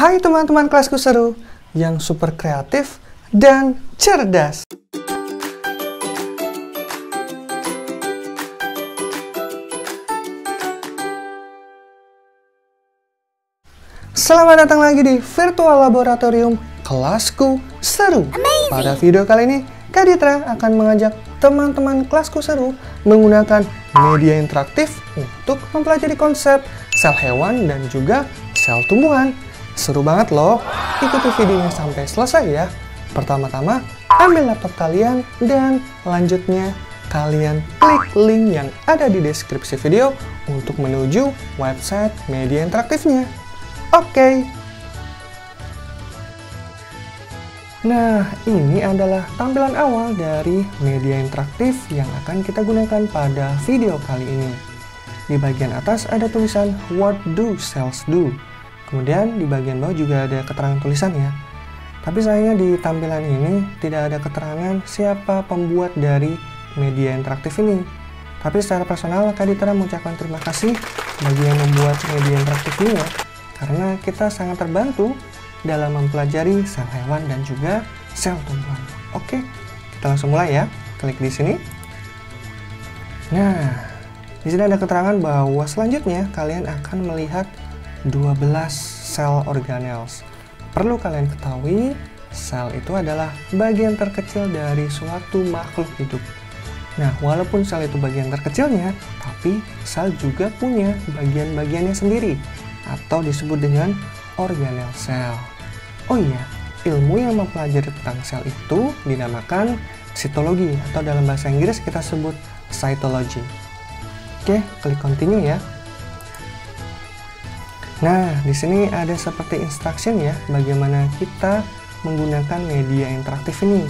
Hai teman-teman kelasku seru yang super kreatif dan cerdas. Selamat datang lagi di Virtual Laboratorium Kelasku Seru. Amazing. Pada video kali ini, Kak Ditra akan mengajak teman-teman kelasku seru menggunakan media interaktif untuk mempelajari konsep sel hewan dan juga sel tumbuhan. Seru banget loh, ikuti videonya sampai selesai ya. Pertama-tama, ambil laptop kalian dan lanjutnya kalian klik link yang ada di deskripsi video untuk menuju website media interaktifnya. Oke. Nah, ini adalah tampilan awal dari media interaktif yang akan kita gunakan pada video kali ini. Di bagian atas ada tulisan What do cells do? Kemudian di bagian bawah juga ada keterangan tulisannya. Tapi sayangnya di tampilan ini tidak ada keterangan siapa pembuat dari media interaktif ini. Tapi secara personal, Kak Ditra mengucapkan terima kasih bagi yang membuat media interaktif ini ya. Karena kita sangat terbantu dalam mempelajari sel hewan dan juga sel tumbuhan. Oke, kita langsung mulai ya. Klik di sini. Nah, di sini ada keterangan bahwa selanjutnya kalian akan melihat 12 sel organelles. Perlu kalian ketahui, sel itu adalah bagian terkecil dari suatu makhluk hidup. Nah, walaupun sel itu bagian terkecilnya, tapi sel juga punya bagian-bagiannya sendiri, atau disebut dengan organel sel. Oh iya, ilmu yang mempelajari tentang sel itu dinamakan sitologi, atau dalam bahasa Inggris kita sebut cytology. Oke, klik continue ya. Nah, di sini ada seperti instruction ya, bagaimana kita menggunakan media interaktif ini.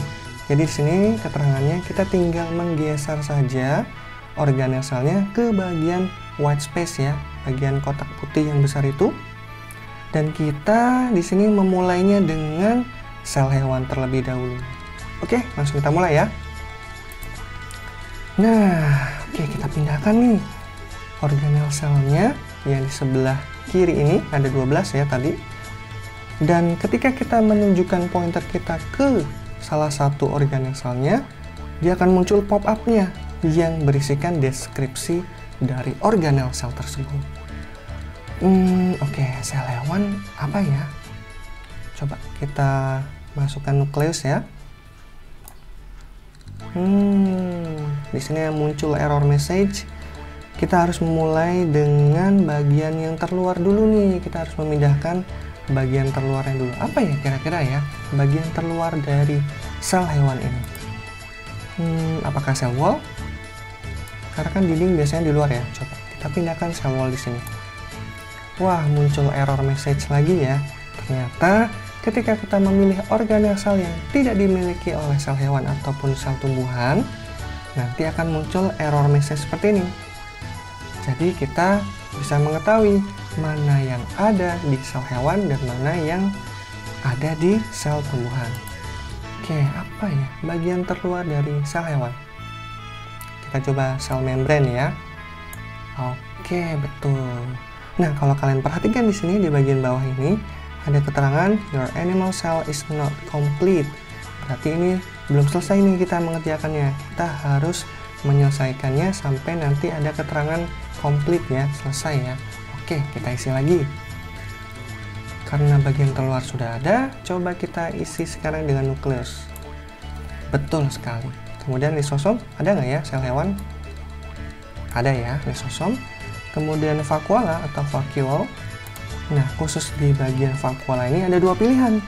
Jadi di sini keterangannya kita tinggal menggeser saja organel selnya ke bagian white space ya, bagian kotak putih yang besar itu. Dan kita di sini memulainya dengan sel hewan terlebih dahulu. Oke, langsung kita mulai ya. Nah, oke, kita pindahkan nih organel selnya yang di sebelah kiri ini, ada 12 ya tadi. Dan ketika kita menunjukkan pointer kita ke salah satu organel selnya, dia akan muncul pop-up-nya yang berisikan deskripsi dari organel sel tersebut. Oke, sel hewan apa ya? Coba kita masukkan nukleus ya. Di sini muncul error message. Kita harus memulai dengan bagian yang terluar dulu nih. Kita harus memindahkan bagian terluarnya dulu. Apa ya kira-kira ya bagian terluar dari sel hewan ini? Apakah sel wall? Karena kan dinding biasanya di luar ya. Coba kita pindahkan sel wall di sini. Wah, muncul error message lagi ya. Ternyata ketika kita memilih organel sel yang tidak dimiliki oleh sel hewan ataupun sel tumbuhan, nanti akan muncul error message seperti ini. Jadi kita bisa mengetahui mana yang ada di sel hewan dan mana yang ada di sel tumbuhan. Oke, apa ya bagian terluar dari sel hewan? Kita coba sel membran ya. Oke, betul. Nah, kalau kalian perhatikan di sini di bagian bawah ini ada keterangan your animal cell is not complete. Berarti ini belum selesai nih kita mengerjakannya. Kita harus menyelesaikannya sampai nanti ada keterangan complete ya, selesai ya. Oke, kita isi lagi. Karena bagian terluar sudah ada, coba kita isi sekarang dengan nukleus. Betul sekali. Kemudian lisosom, ada nggak ya sel hewan? Ada ya, lisosom. Kemudian vakuola atau vacuole. Nah, khusus di bagian vakuola ini ada dua pilihan.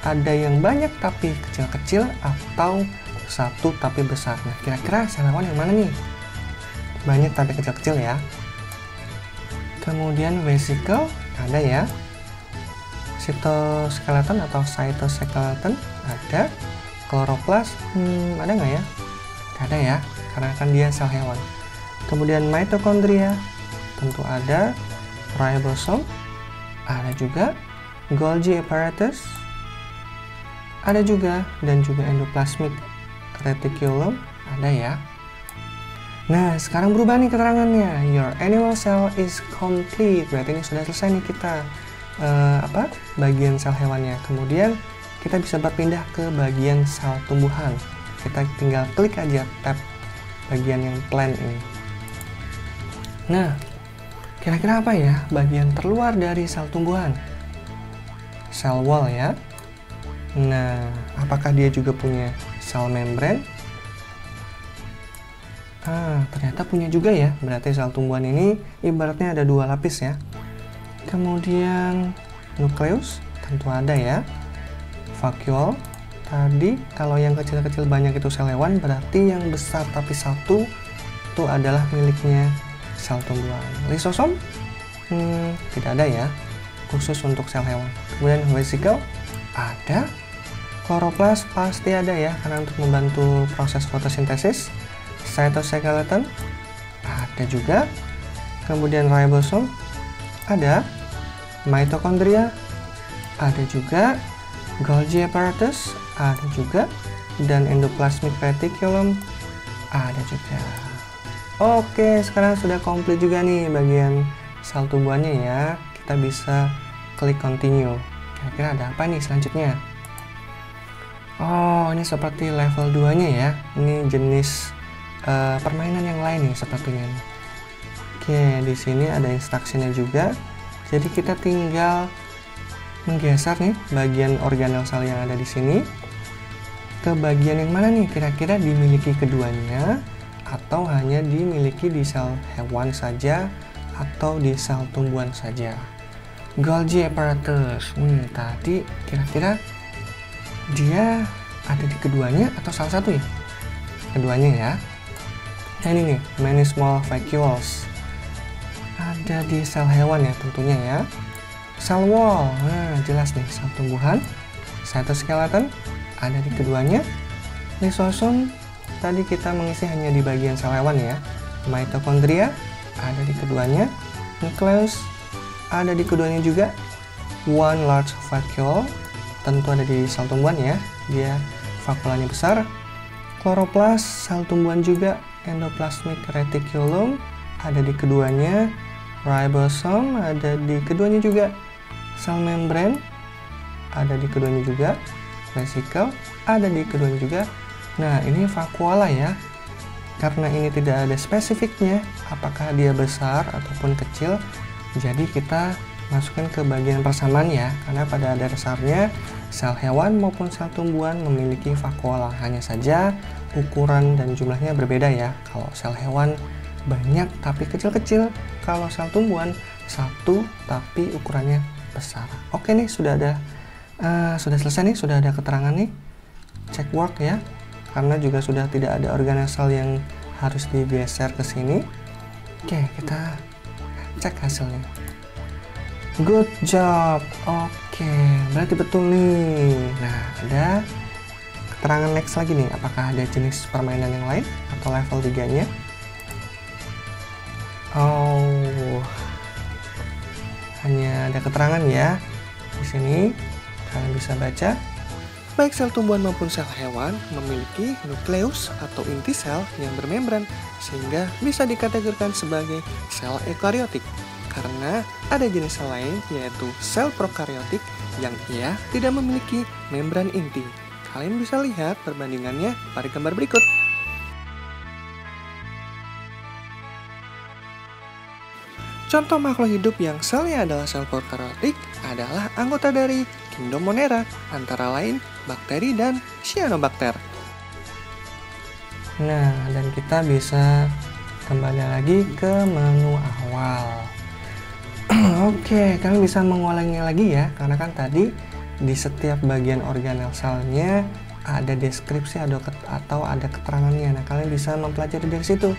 Ada yang banyak tapi kecil-kecil atau satu tapi besar. Nah, kira-kira sel hewan yang mana nih? Banyak tapi kecil-kecil ya. Kemudian vesicle, ada ya. Cytoskeleton atau cytoskeleton, ada. Chloroplast, ada nggak ya? Ada ya, karena kan dia sel hewan. Kemudian mitochondria, tentu ada. Ribosome, ada juga. Golgi apparatus, ada juga. Dan juga endoplasmic reticulum, ada ya. Nah, sekarang berubah nih keterangannya. Your animal cell is complete. Berarti ini sudah selesai nih kita. bagian sel hewannya. Kemudian kita bisa berpindah ke bagian sel tumbuhan. Kita tinggal klik aja tab bagian yang plant ini. Nah, kira-kira apa ya bagian terluar dari sel tumbuhan? Sel wall ya. Nah, apakah dia juga punya sel membran? Ternyata punya juga ya. Berarti sel tumbuhan ini ibaratnya ada dua lapis ya. Kemudian nukleus tentu ada ya. Vacuole tadi kalau yang kecil-kecil banyak itu sel hewan, berarti yang besar tapi satu itu adalah miliknya sel tumbuhan. Lisosom tidak ada ya, khusus untuk sel hewan. Kemudian vesicle ada. Kloroplas pasti ada ya, karena untuk membantu proses fotosintesis. Cytoskeleton ada juga. Kemudian ribosom ada. Mitokondria ada juga. Golgi apparatus ada juga. Dan endoplasmic reticulum ada juga. Oke, sekarang sudah komplit juga nih bagian sel tumbuhannya ya. Kita bisa klik continue. Kira-kira ada apa nih selanjutnya? Oh, ini seperti level 2-nya ya. Ini jenis permainan yang lain nih sepertinya. Oke, di sini ada instruksinya juga. Jadi kita tinggal menggeser nih bagian organel sel yang ada di sini ke bagian yang mana nih kira-kira dimiliki keduanya, atau hanya dimiliki di sel hewan saja atau di sel tumbuhan saja. Golgi apparatus. Tadi kira-kira dia ada di keduanya atau salah satu ya? Keduanya ya. Nah ini nih, many small vacuoles. Ada di sel hewan ya tentunya ya. Cell wall, nah jelas nih sel tumbuhan. Cytoskeleton ada di keduanya. Lisosom tadi kita mengisi hanya di bagian sel hewan ya. Mitokondria ada di keduanya. Nucleus ada di keduanya juga. One large vacuole tentu ada di sel tumbuhan ya. Dia vakuolanya besar. Kloroplas sel tumbuhan juga. Endoplasmic reticulum ada di keduanya. Ribosom ada di keduanya juga. Sel membran ada di keduanya juga. Vesicle ada di keduanya juga. Nah, ini vakuola ya. Karena ini tidak ada spesifiknya apakah dia besar ataupun kecil, jadi kita masukkan ke bagian persamaan ya. Karena pada dasarnya sel hewan maupun sel tumbuhan memiliki vakuola, hanya saja ukuran dan jumlahnya berbeda ya. Kalau sel hewan banyak tapi kecil-kecil, kalau sel tumbuhan satu tapi ukurannya besar. Oke nih, sudah selesai nih, sudah ada keterangan nih. Check work ya, karena juga sudah tidak ada organel sel yang harus digeser ke sini. Oke, kita cek hasilnya. Good job. Oke, berarti betul nih. Nah, ada keterangan next lagi nih, apakah ada jenis permainan yang lain atau level 3-nya? Oh, hanya ada keterangan ya. Di sini kalian bisa baca, baik sel tumbuhan maupun sel hewan memiliki nukleus atau inti sel yang bermembran, sehingga bisa dikategorikan sebagai sel eukariotik. Karena ada jenis sel lain, yaitu sel prokariotik yang ia tidak memiliki membran inti. Kalian bisa lihat perbandingannya pada gambar berikut. Contoh makhluk hidup yang selnya adalah sel prokariotik adalah anggota dari kingdom Monera, antara lain bakteri dan cyanobacter. Nah, dan kita bisa kembali lagi ke menu awal. Oke, kalian bisa mengulangi lagi ya, karena kan tadi di setiap bagian organel selnya ada deskripsi atau ada keterangannya. Nah, kalian bisa mempelajari dari situ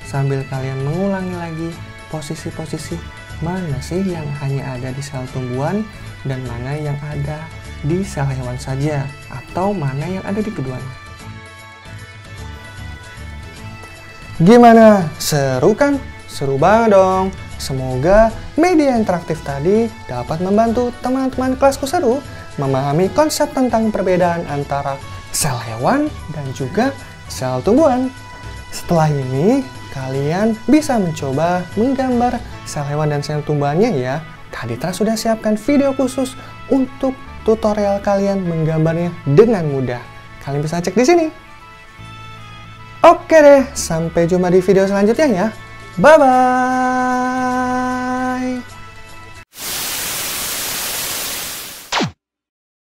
sambil kalian mengulangi lagi posisi-posisi mana sih yang hanya ada di sel tumbuhan dan mana yang ada di sel hewan saja, atau mana yang ada di keduanya. Gimana? Seru kan? Seru banget dong. Semoga media interaktif tadi dapat membantu teman-teman kelasku seru memahami konsep tentang perbedaan antara sel hewan dan juga sel tumbuhan. Setelah ini, kalian bisa mencoba menggambar sel hewan dan sel tumbuhannya ya. Kaditra sudah siapkan video khusus untuk tutorial kalian menggambarnya dengan mudah. Kalian bisa cek di sini. Oke deh, sampai jumpa di video selanjutnya ya. Bye-bye.